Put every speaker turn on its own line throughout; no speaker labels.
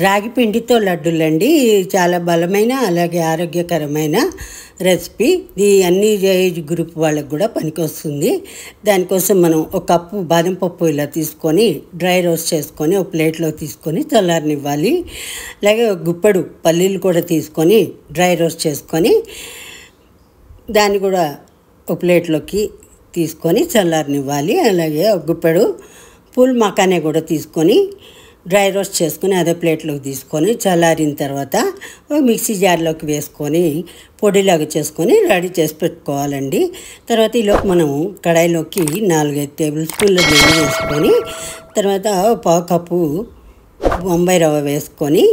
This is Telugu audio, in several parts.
రాగి పిండితో లడ్డూలండి. చాలా బలమైన అలాగే ఆరోగ్యకరమైన రెసిపీ. ఇది అన్ని ఏజ్ గ్రూప్ వాళ్ళకి కూడా పనికొస్తుంది. దానికోసం మనం ఒక కప్పు బాదం పప్పు ఇలా తీసుకొని డ్రై రోస్ట్ చేసుకొని ఒక ప్లేట్లో తీసుకొని చల్లారనివ్వాలి. అలాగే ఒక గుప్పెడు పల్లీలు కూడా తీసుకొని డ్రై రోస్ట్ చేసుకొని దాన్ని కూడా ఒక ప్లేట్లోకి తీసుకొని చల్లారనివ్వాలి. అలాగే ఒక గుప్పెడు పూల్ మకానే కూడా తీసుకొని డ్రై రోస్ట్ చేసుకొని అదే ప్లేట్లోకి తీసుకొని చల్లారిన తర్వాత ఒక మిక్సీ జార్లోకి వేసుకొని పొడిలాగా చేసుకొని రెడీ చేసి పెట్టుకోవాలండి. తర్వాత ఈలోపు మనం కడాయిలోకి 4-5 టేబుల్ స్పూన్ల నెయ్యి వేసుకొని తర్వాత పావు కప్పు బొంబాయి రవ్వ వేసుకొని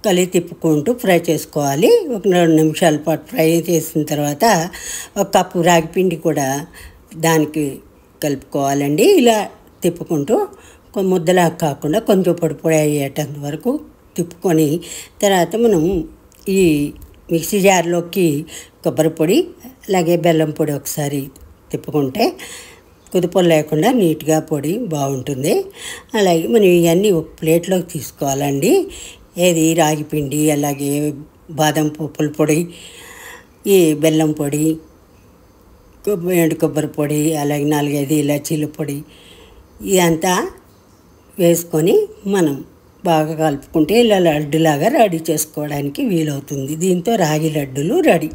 కలిపి తిప్పుకుంటూ ఫ్రై చేసుకోవాలి. ఒక 2 నిమిషాల పాటు ఫ్రై చేసిన తర్వాత ఒక కప్పు రాగి పిండి కూడా దానికి కలుపుకోవాలండి. ఇలా తిప్పుకుంటూ ముద్దలా కాకుండా కొంచెం పొడి పొడి అయ్యేటంత వరకు తిప్పుకొని తర్వాత మనం ఈ మిక్సీ జార్లోకి కొబ్బరి పొడి అలాగే బెల్లం పొడి ఒకసారి తిప్పుకుంటే కుదుపులు లేకుండా నీట్గా పొడి బాగుంటుంది. అలాగే మనం ఇవన్నీ ఒక ప్లేట్లోకి తీసుకోవాలండి. ఏది రాగి పిండి అలాగే బాదం పప్పుల పొడి, ఈ బెల్లం పొడి, ఎండు కొబ్బరి పొడి, అలాగే 4-5 ఇలాచీల పొడి ఇదంతా వేసుకొని మనం బాగా కలుపుకుంటే ఇలా లడ్డులాగా రెడీ చేసుకోవడానికి వీలవుతుంది. దీంతో రాగి లడ్డులు రెడీ.